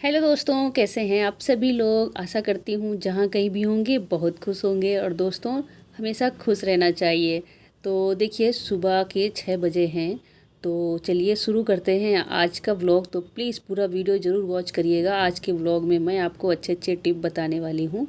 Hello दोस्तों, कैसे हैं आप सभी लोग। आशा करती हूँ जहाँ कहीं भी होंगे बहुत खुश होंगे। और दोस्तों, हमेशा खुश रहना चाहिए। तो देखिए, सुबह के 6 बजे हैं। तो चलिए शुरू करते हैं आज का व्लॉग। तो प्लीज़ पूरा वीडियो ज़रूर वॉच करिएगा। आज के व्लॉग में मैं आपको अच्छे अच्छे टिप बताने वाली हूँ।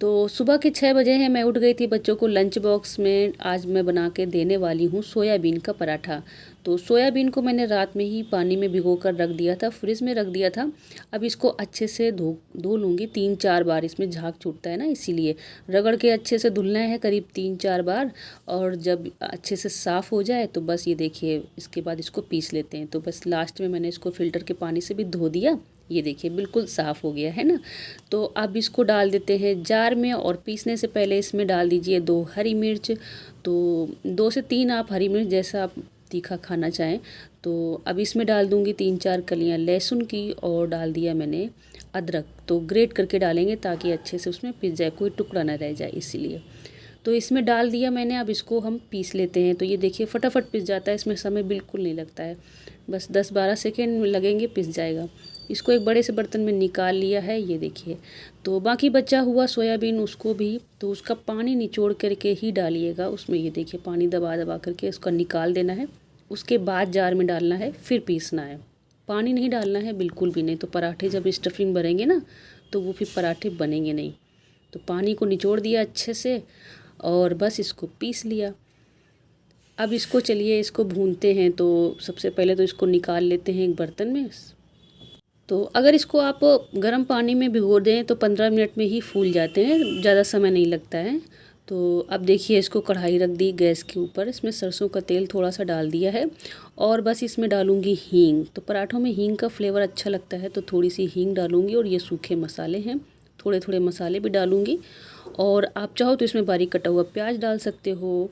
तो सुबह के 6 बजे हैं, मैं उठ गई थी। बच्चों को लंच बॉक्स में आज मैं बना के देने वाली हूँ सोयाबीन का पराठा। तो सोयाबीन को मैंने रात में ही पानी में भिगो कर रख दिया था, फ्रिज में रख दिया था। अब इसको अच्छे से धो धो लूँगी 3-4 बार। इसमें झाग छूटता है ना, इसीलिए रगड़ के अच्छे से धुलना है करीब 3-4 बार। और जब अच्छे से साफ़ हो जाए तो बस ये देखिए, इसके बाद इसको पीस लेते हैं। तो बस लास्ट में मैंने इसको फ़िल्टर के पानी से भी धो दिया। ये देखिए बिल्कुल साफ़ हो गया है ना। तो अब इसको डाल देते हैं जार में। और पीसने से पहले इसमें डाल दीजिए 2 हरी मिर्च। तो 2 से 3 आप हरी मिर्च, जैसा आप तीखा खाना चाहें। तो अब इसमें डाल दूँगी 3-4 कलियां लहसुन की। और डाल दिया मैंने अदरक। तो ग्रेट करके डालेंगे ताकि अच्छे से उसमें पिस जाए, कोई टुकड़ा ना रह जाए, इसीलिए। तो इसमें डाल दिया मैंने। अब इसको हम पीस लेते हैं। तो ये देखिए फटाफट पिस जाता है, इसमें समय बिल्कुल नहीं लगता है। बस 10-12 सेकेंड लगेंगे, पिस जाएगा। इसको एक बड़े से बर्तन में निकाल लिया है, ये देखिए। तो बाकी बचा हुआ सोयाबीन, उसको भी तो उसका पानी निचोड़ करके ही डालिएगा उसमें। ये देखिए पानी दबा दबा करके उसका निकाल देना है। उसके बाद जार में डालना है, फिर पीसना है। पानी नहीं डालना है बिल्कुल भी नहीं। तो पराठे जब स्टफिंग भरेंगे ना, तो वो फिर पराठे बनेंगे नहीं। तो पानी को निचोड़ दिया अच्छे से और बस इसको पीस लिया। अब इसको चलिए इसको भूनते हैं। तो सबसे पहले तो इसको निकाल लेते हैं एक बर्तन में। तो अगर इसको आप गर्म पानी में भिगो दें तो 15 मिनट में ही फूल जाते हैं, ज़्यादा समय नहीं लगता है। तो अब देखिए, इसको कढ़ाई रख दी गैस के ऊपर। इसमें सरसों का तेल थोड़ा सा डाल दिया है। और बस इसमें डालूंगी हींग। तो पराठों में हींग का फ्लेवर अच्छा लगता है, तो थोड़ी सी हींग डालूंगी। और ये सूखे मसाले हैं, थोड़े थोड़े मसाले भी डालूंगी। और आप चाहो तो इसमें बारीक कटा हुआ प्याज डाल सकते हो।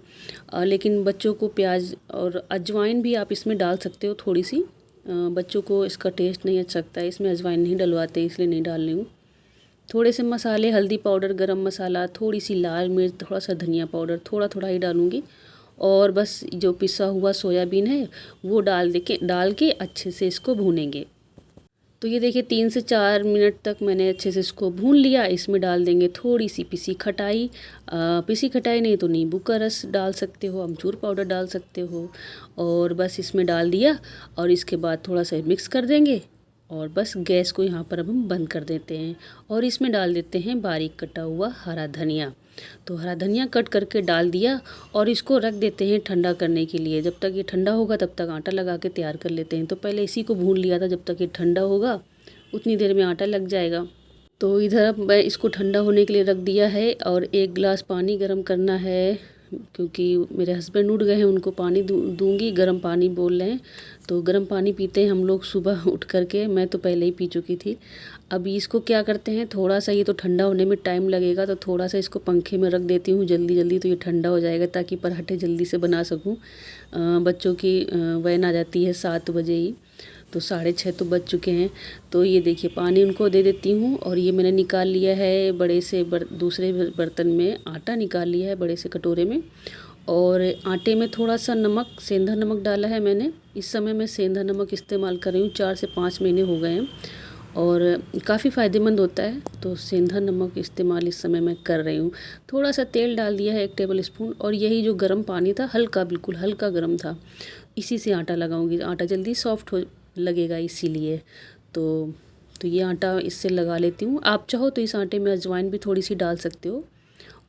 लेकिन बच्चों को प्याज और अजवाइन भी आप इसमें डाल सकते हो थोड़ी सी। बच्चों को इसका टेस्ट नहीं अच्छा लगता है, इसमें अजवाइन नहीं डलवाते, इसलिए नहीं डाल रही हूँ। थोड़े से मसाले, हल्दी पाउडर, गरम मसाला, थोड़ी सी लाल मिर्च, थोड़ा सा धनिया पाउडर, थोड़ा थोड़ा ही डालूँगी। और बस जो पिसा हुआ सोयाबीन है वो डाल के अच्छे से इसको भूनेंगे। तो ये देखिए 3 से 4 मिनट तक मैंने अच्छे से इसको भून लिया। इसमें डाल देंगे थोड़ी सी पिसी खटाई। पिसी खटाई नहीं तो नींबू का रस डाल सकते हो, अमचूर पाउडर डाल सकते हो। और बस इसमें डाल दिया। और इसके बाद थोड़ा सा मिक्स कर देंगे। और बस गैस को यहाँ पर अब हम बंद कर देते हैं। और इसमें डाल देते हैं बारीक कटा हुआ हरा धनिया। तो हरा धनिया कट करके डाल दिया। और इसको रख देते हैं ठंडा करने के लिए। जब तक ये ठंडा होगा तब तक आटा लगा के तैयार कर लेते हैं। तो पहले इसी को भून लिया था, जब तक ये ठंडा होगा उतनी देर में आटा लग जाएगा। तो इधर अब मैं इसको ठंडा होने के लिए रख दिया है। और 1 गिलास पानी गर्म करना है, क्योंकि मेरे हस्बैंड उठ गए हैं, उनको पानी दूंगी। गर्म पानी बोल रहे हैं। तो गर्म पानी पीते हैं हम लोग सुबह उठ करके। मैं तो पहले ही पी चुकी थी। अभी इसको क्या करते हैं, थोड़ा सा ये तो ठंडा होने में टाइम लगेगा, तो थोड़ा सा इसको पंखे में रख देती हूँ जल्दी जल्दी। तो ये ठंडा हो जाएगा ताकि पराठे जल्दी से बना सकूँ। बच्चों की वैन आ जाती है 7 बजे ही। तो 6:30 तो बज चुके हैं। तो ये देखिए पानी उनको दे देती हूँ। और ये मैंने निकाल लिया है बड़े से दूसरे बर्तन में, आटा निकाल लिया है बड़े से कटोरे में। और आटे में थोड़ा सा नमक, सेंधा नमक डाला है मैंने। इस समय मैं सेंधा नमक इस्तेमाल कर रही हूँ, 4 से 5 महीने हो गए हैं। और काफ़ी फ़ायदेमंद होता है, तो सेंधा नमक इस्तेमाल इस समय मैं कर रही हूँ। थोड़ा सा तेल डाल दिया है 1 टेबल स्पून। और यही जो गर्म पानी था, हल्का, बिल्कुल हल्का गर्म था, इसी से आटा लगाऊंगी। आटा जल्दी सॉफ्ट हो लगेगा इसीलिए। तो ये आटा इससे लगा लेती हूँ। आप चाहो तो इस आटे में अजवाइन भी थोड़ी सी डाल सकते हो।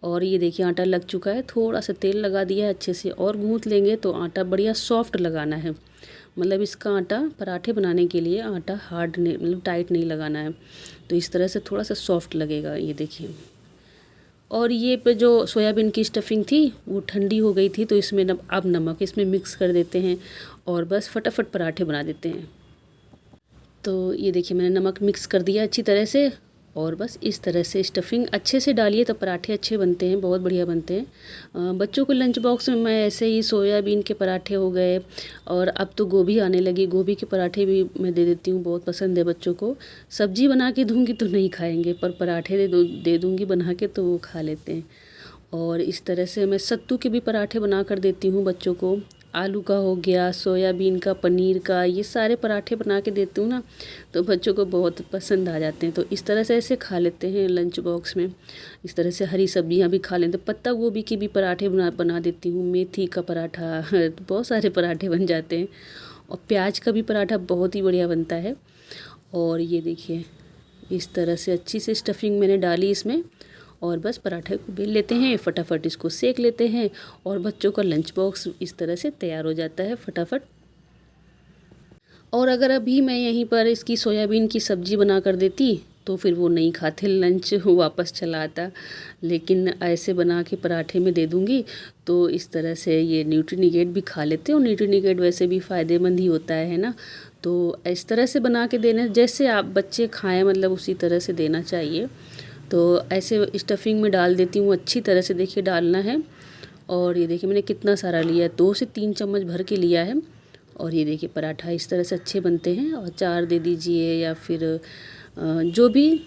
और ये देखिए आटा लग चुका है। थोड़ा सा तेल लगा दिया है, अच्छे से और गूँथ लेंगे। तो आटा बढ़िया सॉफ्ट लगाना है, मतलब इसका आटा पराठे बनाने के लिए आटा हार्ड नहीं, मतलब टाइट नहीं लगाना है। तो इस तरह से थोड़ा सा सॉफ्ट लगेगा, ये देखिए। और ये पे जो सोयाबीन की स्टफिंग थी वो ठंडी हो गई थी। तो इसमें अब नमक इसमें मिक्स कर देते हैं। और बस फटाफट पराठे बना देते हैं। तो ये देखिए मैंने नमक मिक्स कर दिया अच्छी तरह से। और बस इस तरह से स्टफिंग अच्छे से डालिए तो पराठे अच्छे बनते हैं, बहुत बढ़िया बनते हैं। बच्चों को लंच बॉक्स में मैं ऐसे ही सोयाबीन के पराठे हो गए। और अब तो गोभी आने लगी, गोभी के पराठे भी मैं दे देती हूँ, बहुत पसंद है बच्चों को। सब्जी बना के दूँगी तो नहीं खाएंगे, पर पराठे दे दूँगी बना के तो वो खा लेते हैं। और इस तरह से मैं सत्तू के भी पराठे बना कर देती हूँ बच्चों को। आलू का हो गया, सोयाबीन का, पनीर का, ये सारे पराठे बना के देती हूँ ना, तो बच्चों को बहुत पसंद आ जाते हैं। तो इस तरह से ऐसे खा लेते हैं लंच बॉक्स में। इस तरह से हरी सब्जियाँ भी खा लेते हैं। पत्ता गोभी के भी पराठे बना देती हूँ, मेथी का पराठा तो बहुत सारे पराठे बन जाते हैं। और प्याज का भी पराठा बहुत ही बढ़िया बनता है। और ये देखिए, इस तरह से अच्छी सी स्टफिंग मैंने डाली इसमें, और बस पराठे को बेल लेते हैं, फटाफट इसको सेक लेते हैं, और बच्चों का लंच बॉक्स इस तरह से तैयार हो जाता है फटाफट। और अगर अभी मैं यहीं पर इसकी सोयाबीन की सब्ज़ी बना कर देती तो फिर वो नहीं खाते, लंच वापस चला आता। लेकिन ऐसे बना के पराठे में दे दूँगी तो इस तरह से ये न्यूट्रीनिकेट भी खा लेते हैं, और न्यूट्रीनिकेट वैसे भी फ़ायदेमंद ही होता है ना। तो इस तरह से बना के देना, जैसे आप बच्चे खाएँ मतलब उसी तरह से देना चाहिए। तो ऐसे स्टफिंग में डाल देती हूँ, अच्छी तरह से देखिए डालना है। और ये देखिए मैंने कितना सारा लिया है, 2 से 3 चम्मच भर के लिया है। और ये देखिए पराठा इस तरह से अच्छे बनते हैं। और अचार दे दीजिए, या फिर जो भी,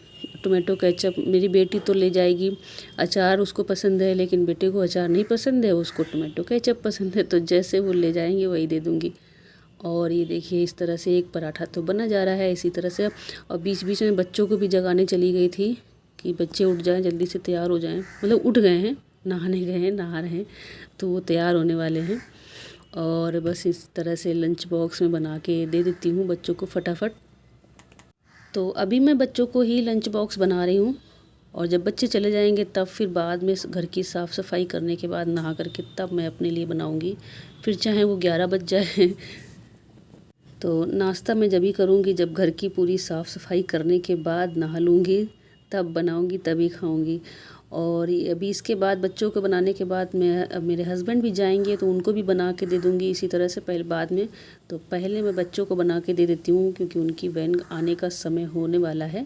टोमेटो केचप, मेरी बेटी तो ले जाएगी, अचार उसको पसंद है, लेकिन बेटे को अचार नहीं पसंद है, उसको टोमेटो केचप पसंद है। तो जैसे वो ले जाएंगे वही दे दूँगी। और ये देखिए इस तरह से एक पराठा तो बना जा रहा है इसी तरह से। और बीच बीच में बच्चों को भी जगाने चली गई थी कि बच्चे उठ जाएं, जल्दी से तैयार हो जाएं। मतलब उठ गए हैं, नहाने गए हैं, नहा रहे हैं, तो वो तैयार होने वाले हैं। और बस इस तरह से लंच बॉक्स में बना के दे देती हूँ बच्चों को फटाफट। तो अभी मैं बच्चों को ही लंच बॉक्स बना रही हूँ, और जब बच्चे चले जाएंगे तब फिर बाद में घर की साफ़ सफाई करने के बाद नहा करके तब मैं अपने लिए बनाऊँगी, फिर चाहे वो 11 बज जाए। तो नाश्ता मैं जब ही करूँगी जब घर की पूरी साफ़ सफाई करने के बाद नहा लूँगी, तब बनाऊँगी, तभी खाऊँगी। और अभी इसके बाद बच्चों को बनाने के बाद मैं, मेरे हस्बैंड भी जाएंगे तो उनको भी बना के दे दूँगी इसी तरह से, पहले बाद में। तो पहले मैं बच्चों को बना के दे देती हूँ क्योंकि उनकी वैन आने का समय होने वाला है।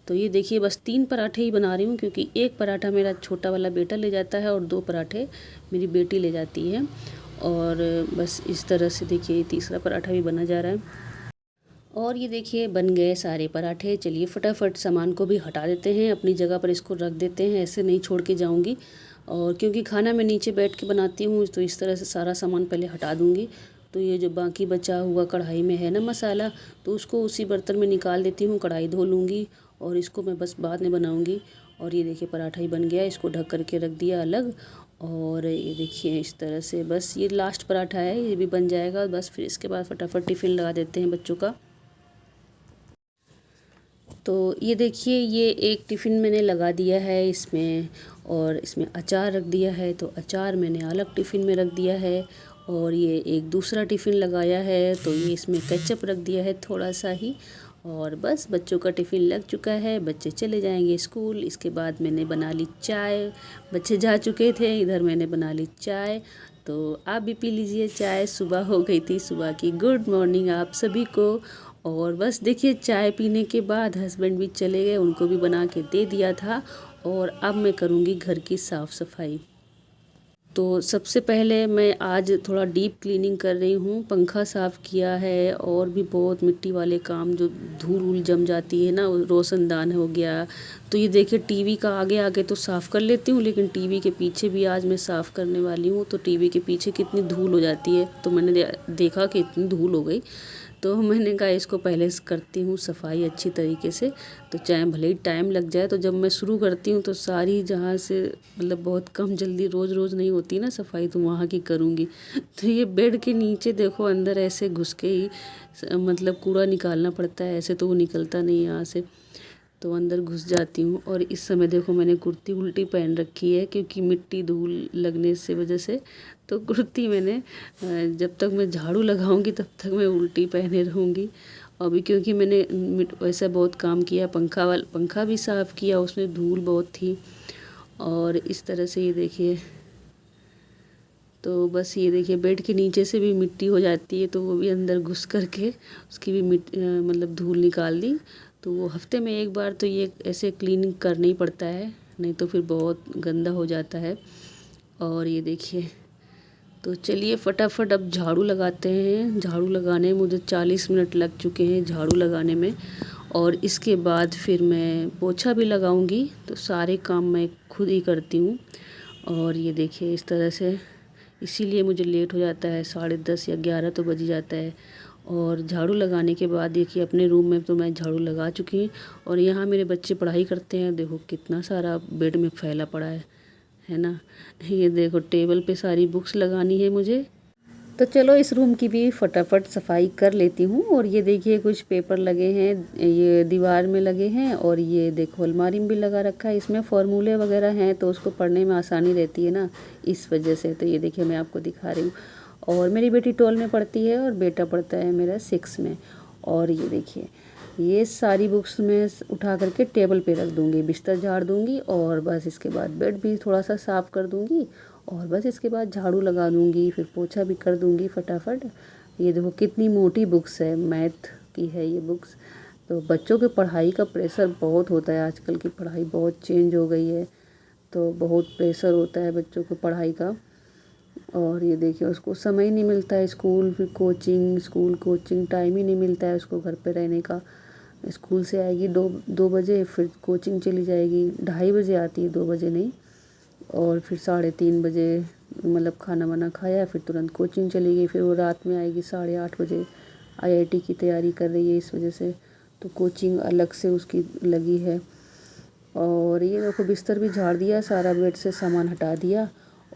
तो ये देखिए बस 3 पराठे ही बना रही हूँ, क्योंकि एक पराठा मेरा छोटा वाला बेटा ले जाता है और 2 पराठे मेरी बेटी ले जाती है। और बस इस तरह से देखिए तीसरा पराठा भी बना जा रहा है। और ये देखिए बन गए सारे पराठे। चलिए फटाफट सामान को भी हटा देते हैं, अपनी जगह पर इसको रख देते हैं, ऐसे नहीं छोड़ के जाऊंगी। और क्योंकि खाना मैं नीचे बैठ के बनाती हूँ तो इस तरह से सारा सामान पहले हटा दूंगी। तो ये जो बाकी बचा हुआ कढ़ाई में है ना मसाला, तो उसको उसी बर्तन में निकाल देती हूँ, कढ़ाई धो लूँगी, और इसको मैं बस बाद में बनाऊँगी। और ये देखिए पराठा ही बन गया, इसको ढक करके रख दिया अलग। और ये देखिए इस तरह से बस ये लास्ट पराठा है, ये भी बन जाएगा बस। फिर इसके बाद फटाफट टिफ़िन लगा देते हैं बच्चों का। तो ये देखिए ये एक टिफ़िन मैंने लगा दिया है इसमें, और इसमें अचार रख दिया है, तो अचार मैंने अलग टिफ़िन में रख दिया है। और ये एक दूसरा टिफ़िन लगाया है, तो ये इसमें केचप रख दिया है थोड़ा सा ही। और बस बच्चों का टिफ़िन लग चुका है, बच्चे चले जाएंगे स्कूल। इसके बाद मैंने बना ली चाय, बच्चे जा चुके थे, इधर मैंने बना ली चाय। तो आप भी पी लीजिए चाय, सुबह हो गई थी, सुबह की गुड मॉर्निंग आप सभी को। और बस देखिए चाय पीने के बाद हस्बैंड भी चले गए, उनको भी बना के दे दिया था। और अब मैं करूँगी घर की साफ़ सफाई। तो सबसे पहले मैं आज थोड़ा डीप क्लीनिंग कर रही हूँ, पंखा साफ़ किया है, और भी बहुत मिट्टी वाले काम, जो धूल वूल जम जाती है ना, रोशनदान हो गया। तो ये देखिए टीवी का आगे आगे तो साफ़ कर लेती हूँ, लेकिन टीवी के पीछे भी आज मैं साफ़ करने वाली हूँ। तो टीवी के पीछे कितनी धूल हो जाती है, तो मैंने देखा कि इतनी धूल हो गई, तो मैंने कहा इसको पहले करती हूँ सफाई अच्छी तरीके से। तो चाहे भले ही टाइम लग जाए, तो जब मैं शुरू करती हूँ तो सारी जहाँ से, मतलब बहुत कम, जल्दी रोज़ रोज़ नहीं होती ना सफाई, तो वहाँ की करूँगी। तो ये बेड के नीचे देखो अंदर ऐसे घुस के ही मतलब कूड़ा निकालना पड़ता है, ऐसे तो वो निकलता नहीं यहाँ से, तो अंदर घुस जाती हूँ। और इस समय देखो मैंने कुर्ती उल्टी पहन रखी है, क्योंकि मिट्टी धूल लगने से वजह से। तो कुर्ती मैंने जब तक मैं झाड़ू लगाऊंगी तब तक मैं उल्टी पहने रहूँगी। अभी क्योंकि मैंने वैसा बहुत काम किया, पंखा भी साफ़ किया, उसमें धूल बहुत थी। और इस तरह से ये देखिए, तो बस ये देखिए बेड के नीचे से भी मिट्टी हो जाती है, तो वो भी अंदर घुस करके उसकी भी मतलब धूल निकाल दी। तो वो हफ्ते में एक बार तो ये ऐसे क्लीनिंग करना ही पड़ता है, नहीं तो फिर बहुत गंदा हो जाता है। और ये देखिए, तो चलिए फटाफट अब झाड़ू लगाते हैं। झाड़ू लगाने में मुझे 40 मिनट लग चुके हैं झाड़ू लगाने में। और इसके बाद फिर मैं पोछा भी लगाऊंगी, तो सारे काम मैं खुद ही करती हूँ। और ये देखिए इस तरह से इसीलिए मुझे लेट हो जाता है, 10:30 या 11 तो बज ही जाता है। और झाड़ू लगाने के बाद देखिए अपने रूम में तो मैं झाड़ू लगा चुकी हूँ और यहाँ मेरे बच्चे पढ़ाई करते हैं। देखो कितना सारा बेड में फैला पड़ा है ना। ये देखो टेबल पे सारी बुक्स लगानी है मुझे। तो चलो इस रूम की भी फटाफट सफाई कर लेती हूँ। और ये देखिए कुछ पेपर लगे हैं, ये दीवार में लगे हैं और ये देखो अलमारी में भी लगा रखा है। इसमें फार्मूले वगैरह हैं तो उसको पढ़ने में आसानी रहती है ना, इस वजह से। तो ये देखिए मैं आपको दिखा रही हूँ। और मेरी बेटी 12 में पढ़ती है और बेटा पढ़ता है मेरा 6 में। और ये देखिए ये सारी बुक्स मैं उठा करके टेबल पे रख दूँगी, बिस्तर झाड़ दूँगी और बस इसके बाद बेड भी थोड़ा सा साफ़ कर दूँगी और बस इसके बाद झाड़ू लगा दूँगी, फिर पोछा भी कर दूँगी फटाफट। ये देखो कितनी मोटी बुक्स है, मैथ की है ये बुक्स। तो बच्चों के पढ़ाई का प्रेशर बहुत होता है, आजकल की पढ़ाई बहुत चेंज हो गई है तो बहुत प्रेशर होता है बच्चों को पढ़ाई का। और ये देखिए उसको समय ही नहीं मिलता है, स्कूल फिर कोचिंग, स्कूल कोचिंग, टाइम ही नहीं मिलता है उसको घर पे रहने का। स्कूल से आएगी 2 बजे, फिर कोचिंग चली जाएगी, 2:30 बजे आती है, 2 बजे नहीं। और फिर 3:30 बजे मतलब खाना वाना खाया फिर तुरंत कोचिंग चली गई। फिर वो रात में आएगी 8:30 बजे। आईआईटी की तैयारी कर रही है इस वजह से, तो कोचिंग अलग से उसकी लगी है। और ये देखो बिस्तर भी झाड़ दिया, सारा बेड से सामान हटा दिया।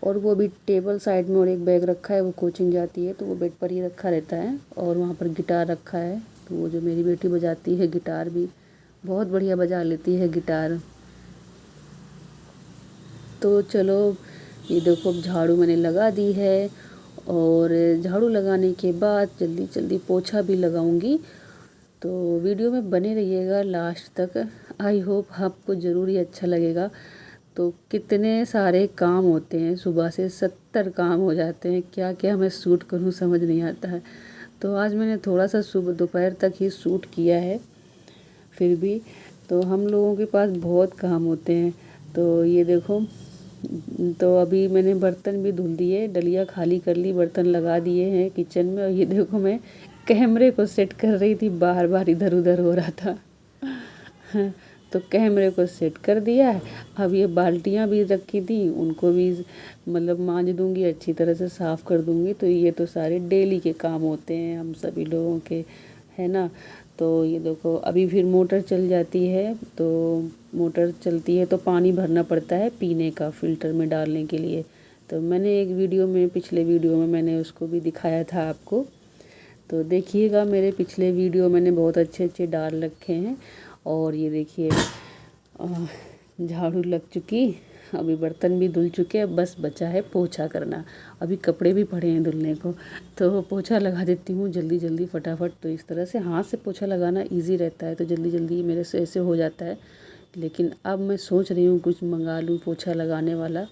और वो भी टेबल साइड में और एक बैग रखा है, वो कोचिंग जाती है तो वो बेड पर ही रखा रहता है। और वहाँ पर गिटार रखा है, तो वो जो मेरी बेटी बजाती है गिटार, भी बहुत बढ़िया बजा लेती है गिटार। तो चलो ये देखो अब झाड़ू मैंने लगा दी है और झाड़ू लगाने के बाद जल्दी जल्दी पोछा भी लगाऊंगी। तो वीडियो में बने रहिएगा लास्ट तक, आई होप आपको ज़रूर ही अच्छा लगेगा। तो कितने सारे काम होते हैं, सुबह से 70 काम हो जाते हैं, क्या क्या मैं शूट करूं समझ नहीं आता है। तो आज मैंने थोड़ा सा सुबह दोपहर तक ही शूट किया है, फिर भी तो हम लोगों के पास बहुत काम होते हैं। तो ये देखो, तो अभी मैंने बर्तन भी धुल दिए, डलिया खाली कर ली, बर्तन लगा दिए हैं किचन में। और ये देखो मैं कैमरे को सेट कर रही थी, बार बार इधर उधर हो रहा था। तो कैमरे को सेट कर दिया है। अब ये बाल्टियाँ भी रखी थी, उनको भी मतलब मांज दूंगी, अच्छी तरह से साफ़ कर दूंगी। तो ये तो सारे डेली के काम होते हैं हम सभी लोगों के, है ना। तो ये देखो अभी फिर मोटर चल जाती है, तो मोटर चलती है तो पानी भरना पड़ता है पीने का, फ़िल्टर में डालने के लिए। तो मैंने एक वीडियो में, पिछले वीडियो में मैंने उसको भी दिखाया था आपको, तो देखिएगा मेरे पिछले वीडियो मैंने बहुत अच्छे अच्छे डाल रखे हैं। और ये देखिए झाड़ू लग चुकी, अभी बर्तन भी धुल चुके हैं, बस बचा है पोछा करना। अभी कपड़े भी पड़े हैं धुलने को, तो पोछा लगा देती हूँ जल्दी जल्दी फटाफट। तो इस तरह से हाथ से पोछा लगाना इजी रहता है, तो जल्दी जल्दी मेरे से ऐसे हो जाता है। लेकिन अब मैं सोच रही हूँ कुछ मंगा लूँ पोछा लगाने वाला,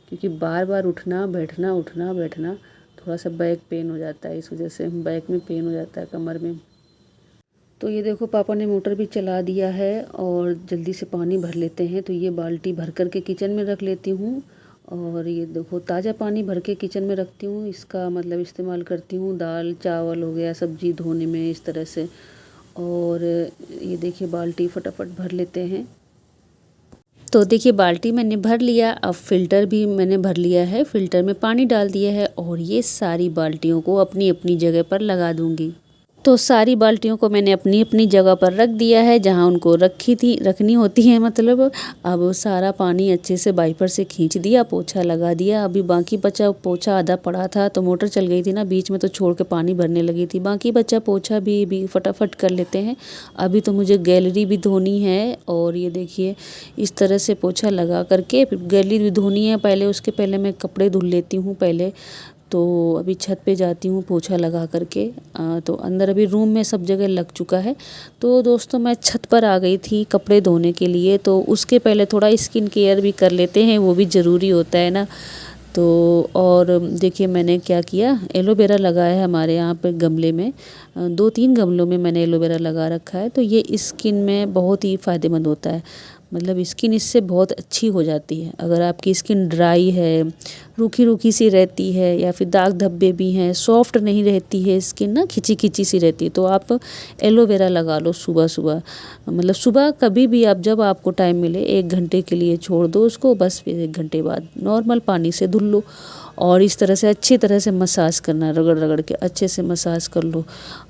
क्योंकि बार बार उठना बैठना उठना बैठना, थोड़ा सा बैक पेन हो जाता है, इस वजह से बैक में पेन हो जाता है, कमर में। तो ये देखो पापा ने मोटर भी चला दिया है और जल्दी से पानी भर लेते हैं। तो ये बाल्टी भर कर के किचन में रख लेती हूँ। और ये देखो ताज़ा पानी भर के किचन में रखती हूँ, इसका मतलब इस्तेमाल करती हूँ दाल चावल हो गया, सब्ज़ी धोने में, इस तरह से। और ये देखिए बाल्टी फटाफट भर लेते हैं। तो देखिए बाल्टी मैंने भर लिया, अब फ़िल्टर भी मैंने भर लिया है, फ़िल्टर में पानी डाल दिया है और ये सारी बाल्टियों को अपनी अपनी जगह पर लगा दूँगी। तो सारी बाल्टियों को मैंने अपनी अपनी जगह पर रख दिया है, जहाँ उनको रखनी होती है मतलब। अब सारा पानी अच्छे से वाइपर से खींच दिया, पोछा लगा दिया। अभी बाकी बचा पोछा आधा पड़ा था, तो मोटर चल गई थी ना बीच में, तो छोड़ के पानी भरने लगी थी। बाकी बचा पोछा भी फटाफट कर लेते हैं। अभी तो मुझे गैलरी भी धोनी है। और ये देखिए इस तरह से पोछा लगा करके फिर गैलरी भी धोनी है। उसके पहले मैं कपड़े धुल लेती हूँ पहले। तो अभी छत पे जाती हूँ पोछा लगा करके। तो अंदर अभी रूम में सब जगह लग चुका है। तो दोस्तों मैं छत पर आ गई थी कपड़े धोने के लिए, तो उसके पहले थोड़ा स्किन केयर भी कर लेते हैं, वो भी ज़रूरी होता है ना। तो और देखिए मैंने क्या किया, एलोवेरा लगाया है हमारे यहाँ पे गमले में, 2-3 गमलों में मैंने एलोवेरा लगा रखा है। तो ये स्किन में बहुत ही फ़ायदेमंद होता है, मतलब स्किन इससे बहुत अच्छी हो जाती है। अगर आपकी स्किन ड्राई है, रूखी रूखी सी रहती है, या फिर दाग धब्बे भी हैं, सॉफ्ट नहीं रहती है स्किन ना, खिंची खिंची सी रहती है, तो आप एलोवेरा लगा लो सुबह सुबह। मतलब सुबह कभी भी आप, जब आपको टाइम मिले, 1 घंटे के लिए छोड़ दो उसको, बस फिर 1 घंटे बाद नॉर्मल पानी से धुल लो। और इस तरह से अच्छी तरह से मसाज करना, रगड़ रगड़ के अच्छे से मसाज कर लो।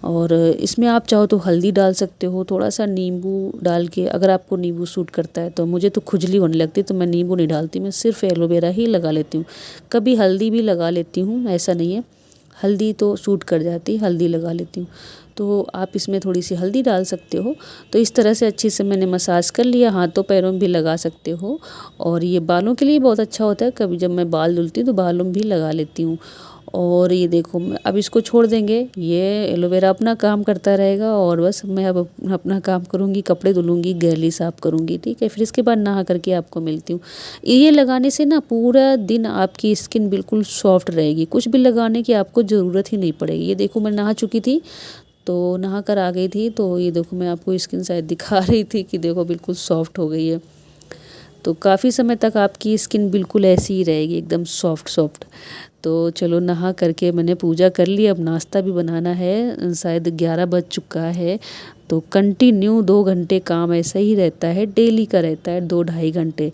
और इसमें आप चाहो तो हल्दी डाल सकते हो, थोड़ा सा नींबू डाल के, अगर आपको नींबू सूट करता है तो। मुझे तो खुजली होने लगती तो मैं नींबू नहीं डालती, मैं सिर्फ एलोवेरा ही लगा लेती हूँ। कभी हल्दी भी लगा लेती हूँ, ऐसा नहीं है, हल्दी तो सूट कर जाती, हल्दी लगा लेती हूँ। तो आप इसमें थोड़ी सी हल्दी डाल सकते हो। तो इस तरह से अच्छे से मैंने मसाज कर लिया, हाथों पैरों में भी लगा सकते हो। और ये बालों के लिए बहुत अच्छा होता है, कभी जब मैं बाल धुलती हूँ तो बालों में भी लगा लेती हूँ। और ये देखो, अब इसको छोड़ देंगे, ये एलोवेरा अपना काम करता रहेगा और बस मैं अब अपना काम करूँगी, कपड़े धुलूँगी, गैलरी साफ़ करूँगी, ठीक है। फिर इसके बाद नहा करके आपको मिलती हूँ। ये लगाने से ना पूरा दिन आपकी स्किन बिल्कुल सॉफ्ट रहेगी, कुछ भी लगाने की आपको ज़रूरत ही नहीं पड़ेगी। ये देखो, मैं नहा चुकी थी, तो नहा कर आ गई थी, तो ये देखो मैं आपको स्किन शायद दिखा रही थी कि देखो बिल्कुल सॉफ्ट हो गई है। तो काफ़ी समय तक आपकी स्किन बिल्कुल ऐसी ही रहेगी, एकदम सॉफ्ट सॉफ्ट। तो चलो, नहा करके मैंने पूजा कर ली, अब नाश्ता भी बनाना है, शायद 11 बज चुका है। तो कंटिन्यू 2 घंटे काम ऐसा ही रहता है, डेली का रहता है 2-2.5 घंटे।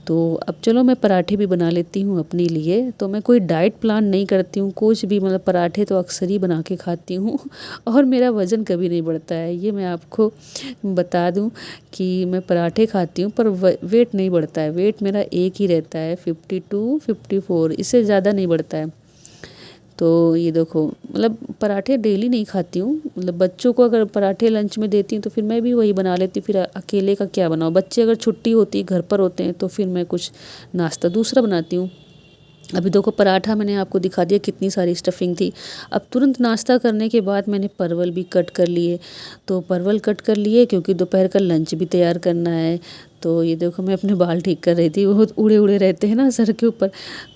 तो अब चलो, मैं पराठे भी बना लेती हूँ अपने लिए। तो मैं कोई डाइट प्लान नहीं करती हूँ कुछ भी, मतलब पराठे तो अक्सर ही बना के खाती हूँ और मेरा वज़न कभी नहीं बढ़ता है, ये मैं आपको बता दूँ कि मैं पराठे खाती हूँ पर वेट नहीं बढ़ता है। वेट मेरा एक ही रहता है, 52-54, इससे ज़्यादा नहीं बढ़ता है। तो ये देखो, मतलब पराठे डेली नहीं खाती हूँ, मतलब बच्चों को अगर पराठे लंच में देती हूँ तो फिर मैं भी वही बना लेती हूँ। फिर अकेले का क्या बनाऊँ, बच्चे अगर छुट्टी होती है, घर पर होते हैं, तो फिर मैं कुछ नाश्ता दूसरा बनाती हूँ। अभी देखो, पराठा मैंने आपको दिखा दिया, कितनी सारी स्टफिंग थी। अब तुरंत नाश्ता करने के बाद मैंने परवल भी कट कर लिए। तो परवल कट कर लिए क्योंकि दोपहर का लंच भी तैयार करना है। तो ये देखो, मैं अपने बाल ठीक कर रही थी, बहुत उड़े उड़े रहते हैं ना सर के ऊपर।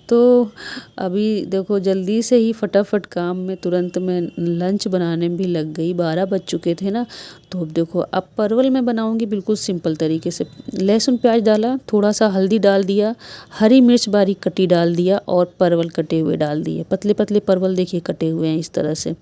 तो अभी देखो, जल्दी से ही फटाफट काम में तुरंत मैं लंच बनाने में भी लग गई, 12 बज चुके थे ना। तो अब देखो, अब परवल मैं बनाऊंगी बिल्कुल सिंपल तरीके से। लहसुन प्याज डाला, थोड़ा सा हल्दी डाल दिया, हरी मिर्च बारीक कटी डाल दिया और परवल कटे हुए डाल दिए, पतले पतले परवल देखिए कटे हुए हैं इस तरह से।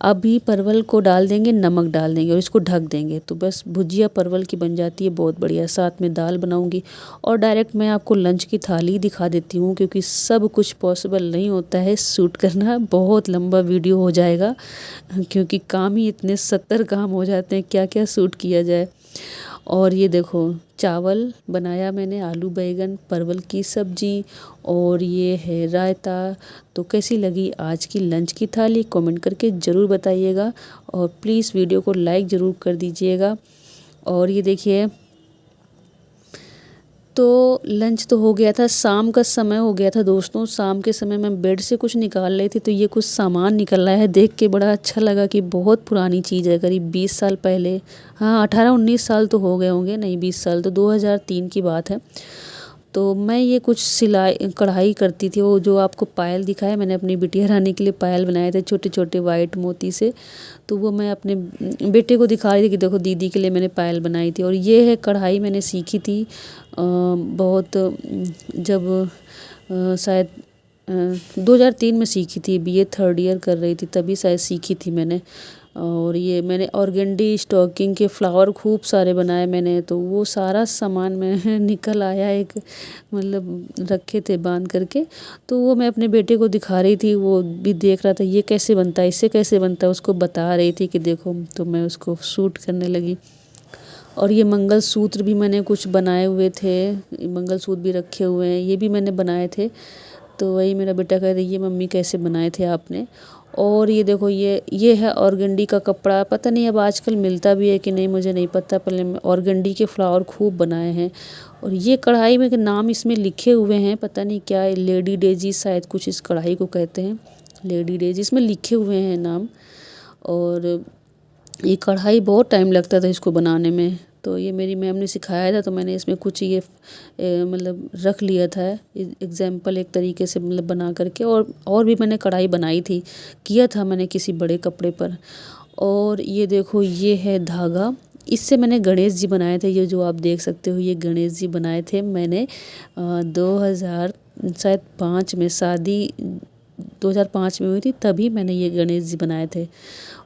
अभी परवल को डाल देंगे, नमक डाल देंगे और इसको ढक देंगे, तो बस भुजिया परवल की बन जाती है, बहुत बढ़िया। साथ में दाल बनाऊंगी और डायरेक्ट मैं आपको लंच की थाली दिखा देती हूँ, क्योंकि सब कुछ पॉसिबल नहीं होता है शूट करना, बहुत लंबा वीडियो हो जाएगा, क्योंकि काम ही इतने 70 काम हो जाते हैं, क्या क्या शूट किया जाए। और ये देखो, चावल बनाया मैंने, आलू बैंगन परवल की सब्जी, और ये है रायता। तो कैसी लगी आज की लंच की थाली, कमेंट करके ज़रूर बताइएगा और प्लीज़ वीडियो को लाइक ज़रूर कर दीजिएगा। और ये देखिए, तो लंच तो हो गया था, शाम का समय हो गया था दोस्तों। शाम के समय मैं बेड से कुछ निकाल रही थी, तो ये कुछ सामान निकल रहा है, देख के बड़ा अच्छा लगा कि बहुत पुरानी चीज़ है, करीब 20 साल पहले, हाँ 18-19 साल तो हो गए होंगे, नहीं 20 साल, तो 2003 की बात है। तो मैं ये कुछ सिलाई कढ़ाई करती थी, वो जो आपको पायल दिखाया, मैंने अपनी बिटिया रानी के लिए पायल बनाए थे छोटे छोटे वाइट मोती से। तो वो मैं अपने बेटे को दिखा रही थी कि देखो दीदी के लिए मैंने पायल बनाई थी। और ये है कढ़ाई, मैंने सीखी थी बहुत, जब शायद 2003 में सीखी थी, बीए थर्ड ईयर कर रही थी, तभी शायद सीखी थी मैंने। और ये मैंने ऑर्गेंडी स्टॉकिंग के फ्लावर खूब सारे बनाए मैंने, तो वो सारा सामान में निकल आया एक, मतलब रखे थे बांध करके। तो वो मैं अपने बेटे को दिखा रही थी, वो भी देख रहा था ये कैसे बनता है, इससे कैसे बनता है, उसको बता रही थी कि देखो, तो मैं उसको शूट करने लगी। और ये मंगलसूत्र भी मैंने कुछ बनाए हुए थे, मंगलसूत्र भी रखे हुए हैं, ये भी मैंने बनाए थे। तो वही मेरा बेटा कह रही है, ये मम्मी कैसे बनाए थे आपने। और ये देखो, ये है ऑर्गेंडी का कपड़ा, पता नहीं अब आजकल मिलता भी है कि नहीं, मुझे नहीं पता, पहले मैं ऑर्गेंडी के फ्लावर खूब बनाए हैं। और ये कढ़ाई में नाम इसमें लिखे हुए हैं, पता नहीं क्या है, लेडी डेजी शायद कुछ इस कढ़ाई को कहते हैं, लेडी डेजी इसमें लिखे हुए हैं नाम। और ये कढ़ाई बहुत टाइम लगता था इसको बनाने में, तो ये मेरी मैम ने सिखाया था, तो मैंने इसमें कुछ ये मतलब रख लिया था एग्जाम्पल एक तरीके से, मतलब बना करके। और भी मैंने कढ़ाई बनाई थी, किया था मैंने किसी बड़े कपड़े पर। और ये देखो, ये है धागा, इससे मैंने गणेश जी बनाए थे, ये जो आप देख सकते हो, ये गणेश जी बनाए थे मैंने 2000 शायद 5 में, शादी 2005 में हुई थी, तभी मैंने ये गणेश जी बनाए थे।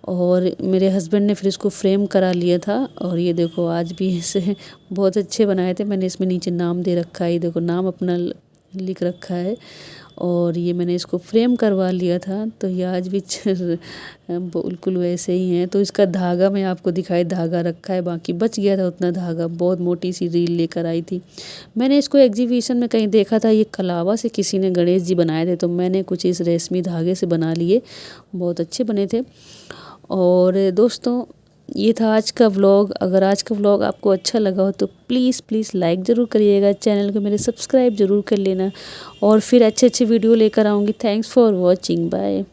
और मेरे हस्बैंड ने फिर इसको फ्रेम करा लिया था। और ये देखो, आज भी इसे बहुत अच्छे बनाए थे मैंने, इसमें नीचे नाम दे रखा है, ये देखो नाम अपना लिख रखा है। और ये मैंने इसको फ्रेम करवा लिया था, तो ये आज भी बिल्कुल वैसे ही हैं। तो इसका धागा मैं आपको दिखाई, धागा रखा है, बाकी बच गया था उतना धागा, बहुत मोटी सी रील लेकर आई थी। मैंने इसको एग्जीबिशन में कहीं देखा था, ये कलावा से किसी ने गणेश जी बनाए थे, तो मैंने कुछ इस रेशमी धागे से बना लिए, बहुत अच्छे बने थे। और दोस्तों ये था आज का व्लॉग। अगर आज का व्लॉग आपको अच्छा लगा हो तो प्लीज़ लाइक ज़रूर करिएगा, चैनल को मेरे सब्सक्राइब ज़रूर कर लेना, और फिर अच्छे वीडियो लेकर आऊँगी। Thanks for watching, bye.